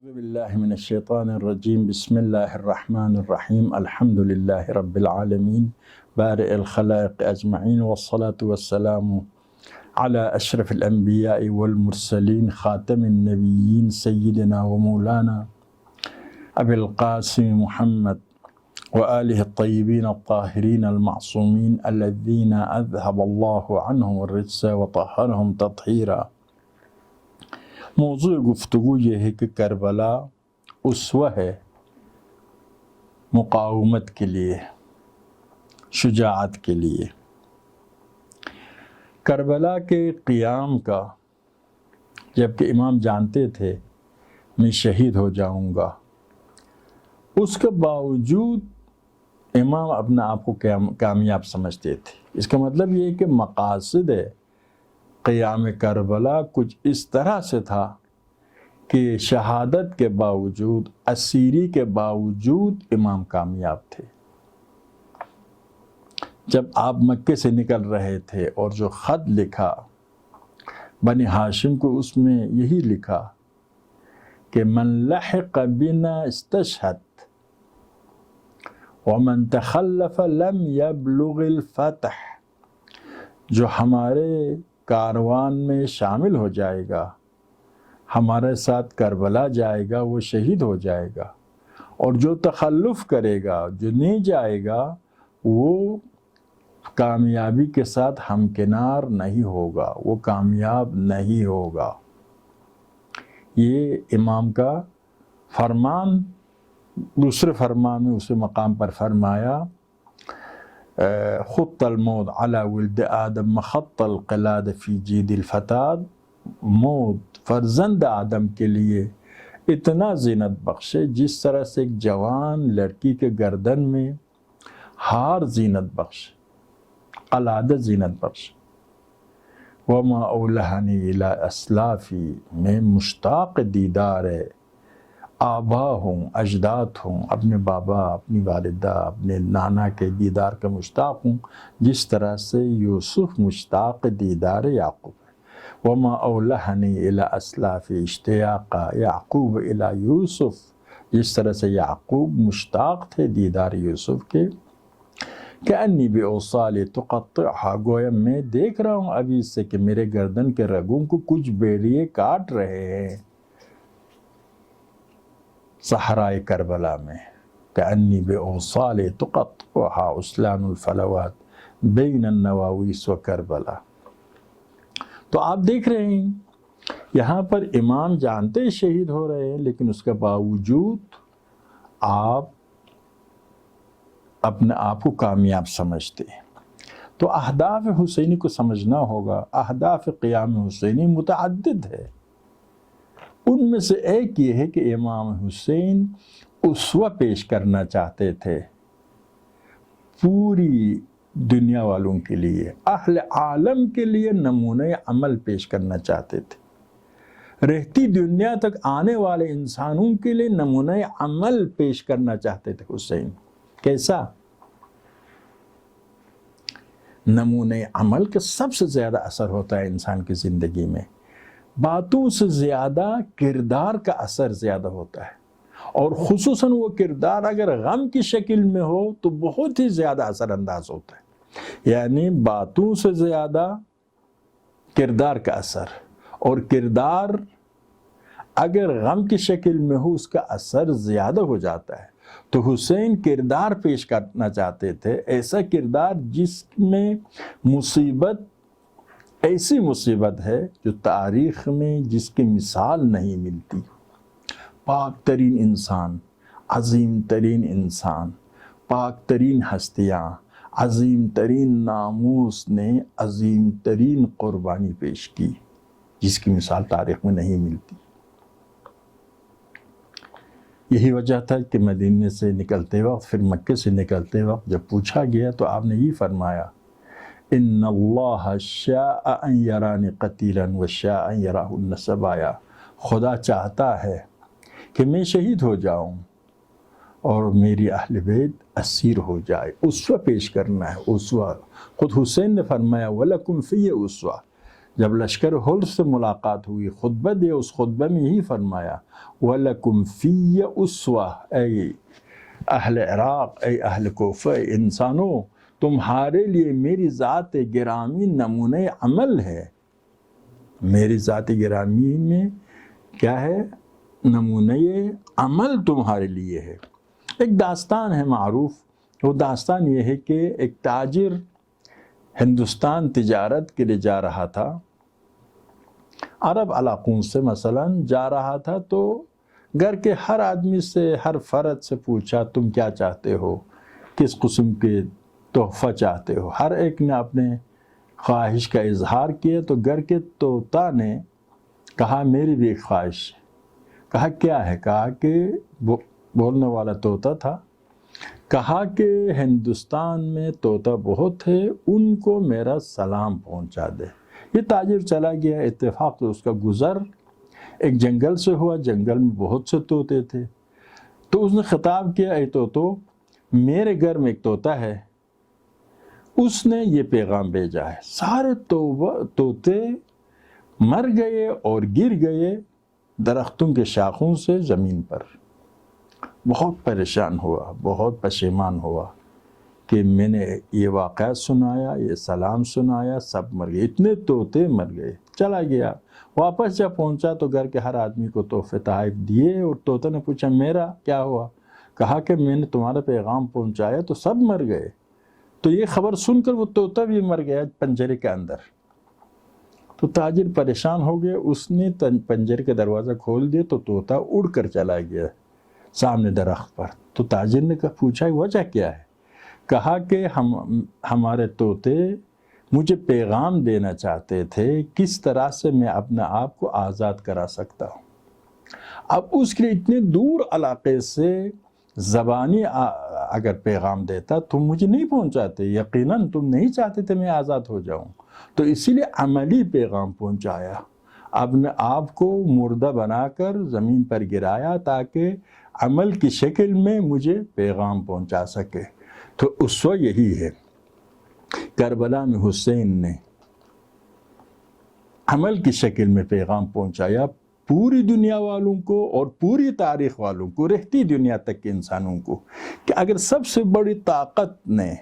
اعوذ باللہ من الشیطان الرجیم بسم اللہ الرحمن الرحیم الحمد للہ رب العالمین بارئ الخلائق اجمعین والصلاة والسلام علی اشرف الانبیاء والمرسلین خاتم النبیین سیدنا و مولانا ابی القاسم محمد وآلہ الطیبین الطاہرین المعصومین الذین اذهب اللہ عنہم الرجس وطہرہم تطہیرا۔ موضوع گفتگو یہ ہے کہ کربلا اسوہ ہے مقاومت کے لیے، شجاعت کے لیے۔ کربلا کے قیام کا جبکہ امام جانتے تھے میں شہید ہو جاؤں گا، اس کے باوجود امام اپنے آپ کو کامیاب سمجھتے تھے۔ اس کا مطلب یہ ہے کہ مقاصد قیام کربلا کچھ اس طرح سے تھا کہ شہادت کے باوجود، اسیری کے باوجود امام کامیاب تھے۔ جب آپ مکے سے نکل رہے تھے اور جو خط لکھا بنی ہاشم کو، اس میں یہی لکھا کہ من لحق بنا استشہد ومن تخلف لم يبلغ الفتح، جو ہمارے کاروان میں شامل ہو جائے گا، ہمارے ساتھ کربلا جائے گا، وہ شہید ہو جائے گا، اور جو تخلف کرے گا، جو نہیں جائے گا، وہ کامیابی کے ساتھ ہمکنار نہیں ہوگا، وہ کامیاب نہیں ہوگا۔ یہ امام کا فرمان۔ دوسرے فرمان میں اسے مقام پر فرمایا خط الموت علی ولد آدم مخط القلاد فی جید الفتاد، موت فرزند آدم کے لیے اتنا زینت بخشے جس طرح سے ایک جوان لڑکی کے گردن میں ہار زینت بخش، قلادت زینت بخش۔ وما اولہنی الی اسلافی، میں مشتاق دیدار ہے آبا ہوں، اجداد ہوں، اپنے بابا، اپنی والدہ، اپنے نانا کے دیدار کا مشتاق ہوں، جس طرح سے یوسف مشتاق دیدار یعقوب ہے۔ وما اولہنی الی اسلاف اشتیاق یعقوب الی یوسف، جس طرح سے یعقوب مشتاق تھے دیدار یوسف کے۔ کأنی بأوصال تقطعها، گویا میں دیکھ رہا ہوں ابھی سے کہ میرے گردن کے رگوں کو کچھ بیڑیے کاٹ رہے ہیں صحرائے کربلا میں۔ کأنی بأوصال تقطعها اسلان الفلوات بین النواویس و کربلا۔ تو آپ دیکھ رہے ہیں یہاں پر امام جانتے شہید ہو رہے ہیں، لیکن اس کے باوجود آپ اپنے آپ کو کامیاب سمجھتے ہیں۔ تو اہداف حسینی کو سمجھنا ہوگا۔ اہداف قیام حسینی متعدد ہے، ان میں سے ایک یہ ہے کہ امام حسین اسوہ پیش کرنا چاہتے تھے پوری دنیا والوں کے لیے، اہل عالم کے لیے نمونہ عمل پیش کرنا چاہتے تھے، رہتی دنیا تک آنے والے انسانوں کے لیے نمونہ عمل پیش کرنا چاہتے تھے حسین۔ کیسا نمونہ عمل کا سب سے زیادہ اثر ہوتا ہے انسان کی زندگی میں، باتوں سے زیادہ کردار کا اثر زیادہ ہوتا ہے، اور خصوصاً وہ کردار اگر غم کی شکل میں ہو تو بہت ہی زیادہ اثر انداز ہوتا ہے۔ یعنی باتوں سے زیادہ کردار کا اثر، اور کردار اگر غم کی شکل میں ہو اس کا اثر زیادہ ہو جاتا ہے۔ تو حسین کردار پیش کرنا چاہتے تھے، ایسا کردار جس میں مصیبت، ایسی مصیبت ہے جو تاریخ میں جس کی مثال نہیں ملتی۔ پاک ترین انسان، عظیم ترین انسان، پاک ترین ہستیاں، عظیم ترین ناموس نے عظیم ترین قربانی پیش کی جس کی مثال تاریخ میں نہیں ملتی۔ یہی وجہ تھا کہ مدینے سے نکلتے وقت، پھر مکے سے نکلتے وقت جب پوچھا گیا تو آپ نے یہ فرمایا ان اللہ شاء ان یرانی قتیلا وشاء ان یراہ النصبایا، خدا چاہتا ہے کہ میں شہید ہو جاؤں اور میری اہل بیت اسیر ہو جائے۔ اسوہ پیش کرنا ہے، اسوہ۔ خود حسین نے فرمایا وَلَكُمْ فِيَّ اسوہ، جب لشکر حر سے ملاقات ہوئی، خطبہ دیا، اس خطبہ میں یہی فرمایا وَلَكُمْ فِيَّ أُسْوَةٌ، اے اہل عراق، اے اہل کوفہ، اے انسانوں، تمہارے لیے میری ذات گرامی نمونہ عمل ہے۔ میری ذات گرامی میں کیا ہے؟ نمونہ عمل تمہارے لیے ہے۔ ایک داستان ہے معروف، وہ داستان یہ ہے کہ ایک تاجر ہندوستان تجارت کے لیے جا رہا تھا، عرب علاقوں سے مثلا جا رہا تھا، تو گھر کے ہر آدمی سے، ہر فرد سے پوچھا تم کیا چاہتے ہو، کس قسم کے تحفہ چاہتے ہو۔ ہر ایک نے اپنے خواہش کا اظہار کیا، تو گھر کے طوطا نے کہا میری بھی ایک خواہش ہے۔ کہا کیا ہے؟ کہا کہ بولنے والا طوطا تھا، کہا کہ ہندوستان میں طوطا بہت ہے، ان کو میرا سلام پہنچا دے۔ یہ تاجر چلا گیا، اتفاق تو اس کا گزر ایک جنگل سے ہوا، جنگل میں بہت سے طوطے تھے، تو اس نے خطاب کیا اے طوطو، میرے گھر میں ایک طوطا ہے، اس نے یہ پیغام بھیجا ہے۔ سارے طوطے مر گئے اور گر گئے درختوں کے شاخوں سے زمین پر۔ بہت پریشان ہوا، بہت پشیمان ہوا کہ میں نے یہ واقعہ سنایا، یہ سلام سنایا، سب مر گئے، اتنے طوطے مر گئے۔ چلا گیا، واپس جب پہنچا تو گھر کے ہر آدمی کو تحفے تحائف دیے، اور طوطا نے پوچھا میرا کیا ہوا؟ کہا کہ میں نے تمہارا پیغام پہنچایا تو سب مر گئے۔ تو یہ خبر سن کر وہ طوطا بھی مر گیا پنجرے کے اندر۔ تو تاجر پریشان ہو گیا، اس نے پنجرے کا دروازہ کھول دیا تو طوطا اڑ کر چلا گیا سامنے درخت پر۔ تو تاجر نے پوچھا وجہ کیا ہے؟ کہا کہ ہمارے طوطے مجھے پیغام دینا چاہتے تھے کس طرح سے میں اپنے آپ کو آزاد کرا سکتا ہوں۔ اب اس کے لیے اتنے دور علاقے سے زبانی اگر پیغام دیتا تم مجھے نہیں پہنچاتے، یقیناً تم نہیں چاہتے تھے میں آزاد ہو جاؤں، تو اسی لیے عملی پیغام پہنچایا، اپنے آپ کو مردہ بنا کر زمین پر گرایا تاکہ عمل کی شکل میں مجھے پیغام پہنچا سکے۔ تو اسوہ یہی ہے، کربلا میں حسین نے عمل کی شکل میں پیغام پہنچایا پوری دنیا والوں کو اور پوری تاریخ والوں کو، رہتی دنیا تک کے انسانوں کو، کہ اگر سب سے بڑی طاقت نے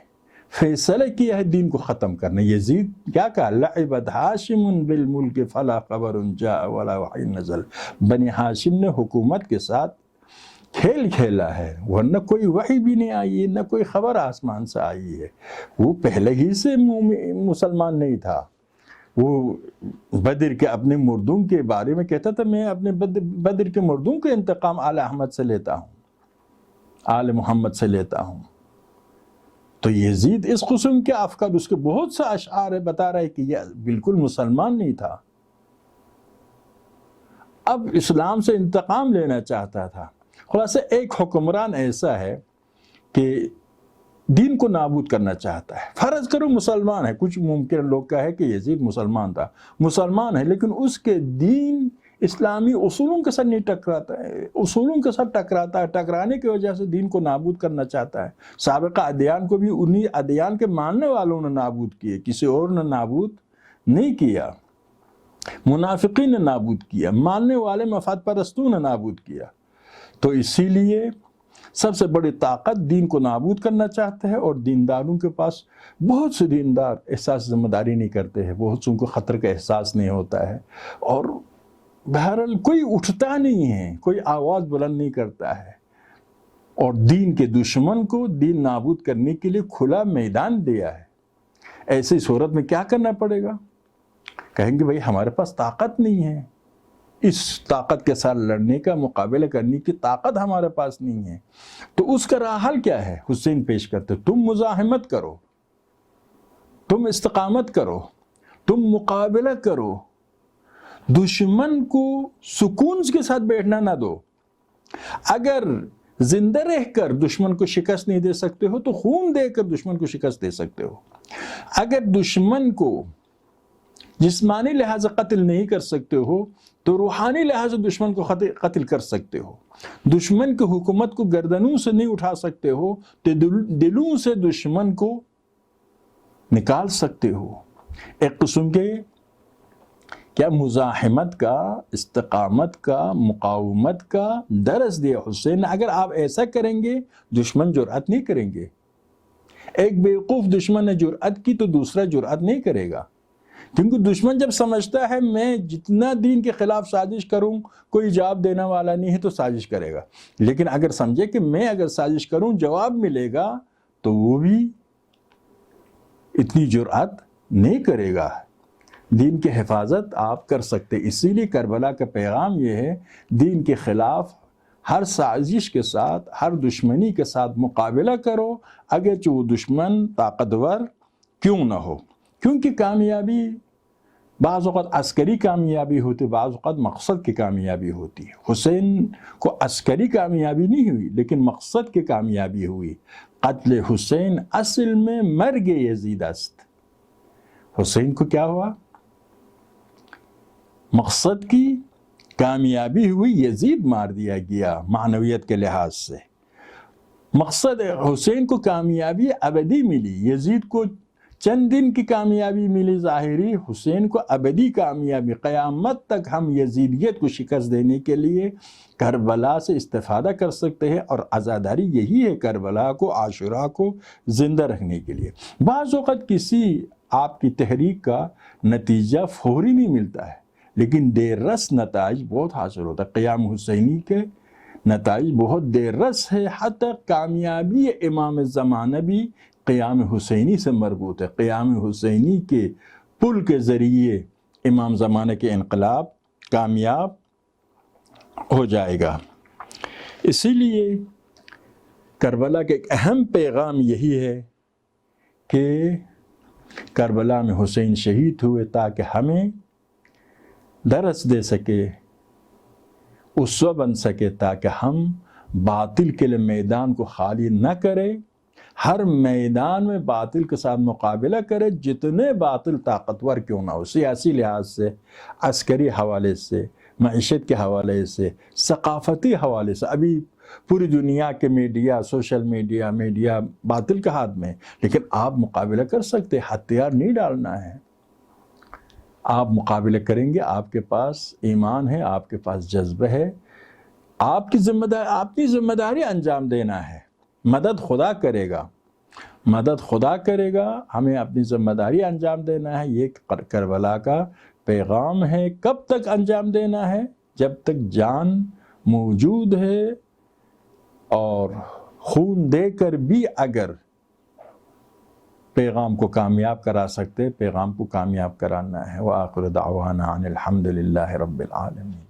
فیصلہ کیا ہے دین کو ختم کرنا، یزید کیا کہا؟ لعبت ہاشم بالملک فلا خبر جاء ولا وحی نزل، بنی ہاشم نے حکومت کے ساتھ کھیل کھیلا ہے، ورنہ کوئی وحی بھی نہیں آئی ہے، نہ کوئی خبر آسمان سے آئی ہے۔ وہ پہلے ہی سے مسلمان نہیں تھا، وہ بدر کے اپنے مردوں کے بارے میں کہتا تھا میں اپنے بدر کے مردوں کے انتقام آل احمد سے لیتا ہوں، آل محمد سے لیتا ہوں۔ تو یزید اس قسم کے افکار، اس کے بہت سے اشعار بتا رہے کہ یہ بالکل مسلمان نہیں تھا، اب اسلام سے انتقام لینا چاہتا تھا۔ خلاصہ ایک حکمران ایسا ہے کہ دین کو نابود کرنا چاہتا ہے۔ فرض کرو مسلمان ہے، کچھ ممکن لوگ کا ہے کہ یزید مسلمان تھا، مسلمان ہے لیکن اس کے دین اسلامی اصولوں کے ساتھ نہیں ٹکراتا ہے، اصولوں کے ساتھ ٹکراتا ہے، ٹکرانے کی وجہ سے دین کو نابود کرنا چاہتا ہے۔ سابقہ ادیان کو بھی انہی ادیان کے ماننے والوں نے نابود کیے، کسی اور نے نابود نہیں کیا، منافقین نے نابود کیا، ماننے والے مفاد پرستوں نے نابود کیا۔ تو اسی لیے سب سے بڑی طاقت دین کو نابود کرنا چاہتا ہے، اور دینداروں کے پاس بہت سے دیندار احساس ذمہ داری نہیں کرتے ہیں، بہت سے ان کو خطر کا احساس نہیں ہوتا ہے، اور بہرحال کوئی اٹھتا نہیں ہے، کوئی آواز بلند نہیں کرتا ہے، اور دین کے دشمن کو دین نابود کرنے کے لیے کھلا میدان دیا ہے۔ ایسی صورت میں کیا کرنا پڑے گا؟ کہیں گے بھائی ہمارے پاس طاقت نہیں ہے، اس طاقت کے ساتھ لڑنے کا، مقابلہ کرنے کی طاقت ہمارے پاس نہیں ہے۔ تو اس کا راہ حل کیا ہے؟ حسین پیش کرتے تم مزاحمت کرو، تم استقامت کرو، تم مقابلہ کرو، دشمن کو سکون کے ساتھ بیٹھنا نہ دو۔ اگر زندہ رہ کر دشمن کو شکست نہیں دے سکتے ہو تو خون دے کر دشمن کو شکست دے سکتے ہو۔ اگر دشمن کو جسمانی لحاظ سے قتل نہیں کر سکتے ہو تو روحانی لحاظ سے دشمن کو قتل کر سکتے ہو۔ دشمن کی حکومت کو گردنوں سے نہیں اٹھا سکتے ہو تو دلوں سے دشمن کو نکال سکتے ہو۔ ایک قسم کے کیا مزاحمت کا، استقامت کا، مقاومت کا درس دیا حسین نے۔ اگر آپ ایسا کریں گے دشمن جرأت نہیں کریں گے۔ ایک بیوقوف دشمن نے جرأت کی تو دوسرا جرأت نہیں کرے گا، کیونکہ دشمن جب سمجھتا ہے میں جتنا دین کے خلاف سازش کروں کوئی جواب دینے والا نہیں ہے تو سازش کرے گا، لیکن اگر سمجھے کہ میں اگر سازش کروں جواب ملے گا تو وہ بھی اتنی جرأت نہیں کرے گا۔ دین کی حفاظت آپ کر سکتے، اسی لیے کربلا کا پیغام یہ ہے، دین کے خلاف ہر سازش کے ساتھ، ہر دشمنی کے ساتھ مقابلہ کرو، اگرچہ وہ دشمن طاقتور کیوں نہ ہو، کیونکہ کامیابی بعض اوقات عسکری کامیابی ہوتی، بعض اوقات مقصد کی کامیابی ہوتی ہے۔ حسین کو عسکری کامیابی نہیں ہوئی لیکن مقصد کی کامیابی ہوئی۔ قتل حسین اصل میں مرگ یزید است۔ حسین کو کیا ہوا؟ مقصد کی کامیابی ہوئی، یزید مار دیا گیا معنویت کے لحاظ سے۔ مقصد حسین کو کامیابی ابدی ملی، یزید کو چند دن کی کامیابی ملی ظاہری، حسین کو ابدی کامیابی۔ قیامت تک ہم یزیدیت کو شکست دینے کے لیے کربلا سے استفادہ کر سکتے ہیں، اور عزاداری یہی ہے کربلا کو، عاشورہ کو زندہ رکھنے کے لیے۔ بعض اوقات کسی آپ کی تحریک کا نتیجہ فوری نہیں ملتا ہے، لیکن دیر رس نتائج بہت حاصل ہوتا ہے۔ قیام حسینی کے نتائج بہت دیر رس ہے، حتی کامیابی امام زمانہ بھی قیام حسینی سے مربوط ہے۔ قیام حسینی کے پل کے ذریعے امام زمانہ کے انقلاب کامیاب ہو جائے گا۔ اسی لیے کربلا کا ایک اہم پیغام یہی ہے کہ کربلا میں حسین شہید ہوئے تاکہ ہمیں درس دے سکے، اسوہ بن سکے، تاکہ ہم باطل کے لیے میدان کو خالی نہ کریں، ہر میدان میں باطل کے ساتھ مقابلہ کرے، جتنے باطل طاقتور کیوں نہ ہو، سیاسی لحاظ سے، عسکری حوالے سے، معیشت کے حوالے سے، ثقافتی حوالے سے۔ ابھی پوری دنیا کے میڈیا، سوشل میڈیا باطل کے ہاتھ میں، لیکن آپ مقابلہ کر سکتے، ہتھیار نہیں ڈالنا ہے، آپ مقابلہ کریں گے۔ آپ کے پاس ایمان ہے، آپ کے پاس جذبہ ہے، آپ کی ذمہ داری انجام دینا ہے۔ مدد خدا کرے گا، مدد خدا کرے گا، ہمیں اپنی ذمہ داری انجام دینا ہے۔ یہ کربلا کا پیغام ہے۔ کب تک انجام دینا ہے؟ جب تک جان موجود ہے، اور خون دے کر بھی اگر پیغام کو کامیاب کرا سکتے، پیغام کو کامیاب کرانا ہے۔ وآخر دعوانا ان الحمد للہ رب العالمین۔